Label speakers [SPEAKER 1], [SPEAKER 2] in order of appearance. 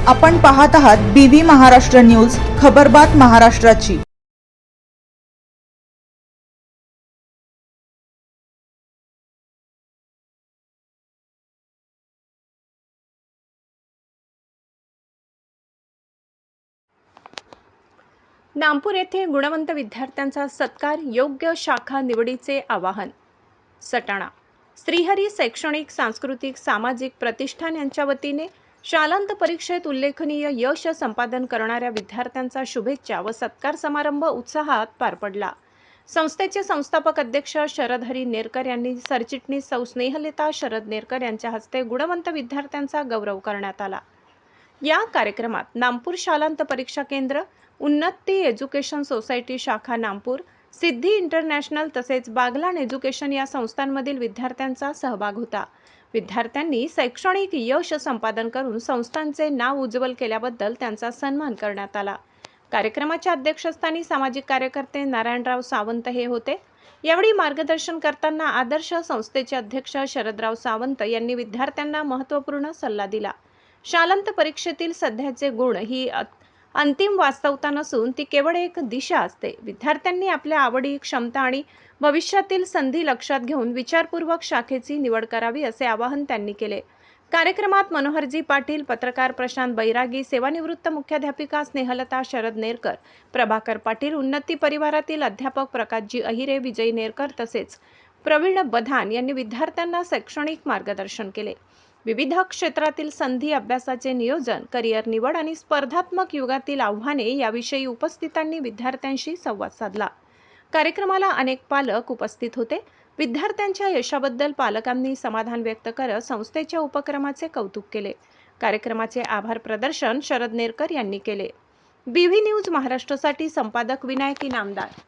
[SPEAKER 1] आपण पाहत आहात BV महाराष्ट्र न्यूज, खबरबात महाराष्ट्राची।
[SPEAKER 2] नामपूर येथे गुणवंत विद्यार्थ्यांचा सत्कार, योग्य शाखा निवडीचे आवाहन। सटाणा श्रीहरी शैक्षणिक, सांस्कृतिक, सामाजिक प्रतिष्ठान यांच्या वतीने शालांत परीक्षेत उल्लेखनीय यश संपादन करणाऱ्या विद्यार्थ्यांचा शुभेच्छा व सत्कार समारंभ उत्साहात पार पडला। संस्थेचे संस्थापक अध्यक्ष शरद हरी नेरकर यांनी सरचिटणीस सौ स्नेहलता शरद नेरकर यांच्या हस्ते गुणवंत विद्यार्थ्यांचा गौरव करण्यात आला। या कार्यक्रमात नामपूर शालांत परीक्षा केंद्र, उन्नती एज्युकेशन सोसायटी शाखा नामपूर, सिद्धी इंटरनॅशनल तसेच बागलान एज्युकेशन या संस्थांमधील विद्यार्थ्यांचा सहभाग होता। विद्यार्थ्यांनी शैक्षणिक यश संपादन करून संस्थांचे नाव उज्ज्वल केल्याबद्दल त्यांचा सन्मान करण्यात आला। कार्यक्रमाच्या अध्यक्षस्थानी सामाजिक कार्यकर्ते नारायणराव सावंत हे होते। यावेळी मार्गदर्शन करताना आदर्श संस्थेचे अध्यक्ष शरदराव सावंत यांनी विद्यार्थ्यांना महत्त्वपूर्ण सल्ला दिला। शालांत परीक्षेतील सध्याचे गुण ही अंतिम वास्तवता नसून ती केवळ एक दिशा असते। विद्यार्थ्यांनी आपल्या आवडी, क्षमता आणि भविष्यातील संधी लक्षात घेऊन विचारपूर्वक शाखेची निवड करावी असे आवाहन त्यांनी केले। कार्यक्रमात मनोहरजी पाटील, पत्रकार प्रशांत बैरागी, सेवानिवृत्त मुख्याध्यापिका स्नेहलता शरद नेरकर, प्रभाकर पाटील, उन्नती परिवारातील अध्यापक प्रकाशजी अहिरे, विजय नेरकर तसेच प्रवीण बधान यांनी विद्यार्थ्यांना शैक्षणिक मार्गदर्शन केले। विविध क्षेत्रातील संधी, अभ्यासाचे नियोजन, करिअर निवड आणि स्पर्धात्मक युगातील आव्हाने याविषयी उपस्थितांनी विद्यार्थ्यांशी संवाद साधला। कार्यक्रमाला अनेक पालक उपस्थित होते। विद्यार्थ्यांच्या यशाबद्दल पालकांनी समाधान व्यक्त करत संस्थेच्या उपक्रमाचे कौतुक केले। कार्यक्रमाचे आभार प्रदर्शन शरद नेरकर यांनी केले। BV न्यूज महाराष्ट्रासाठी संपादक विनायक इनामदार।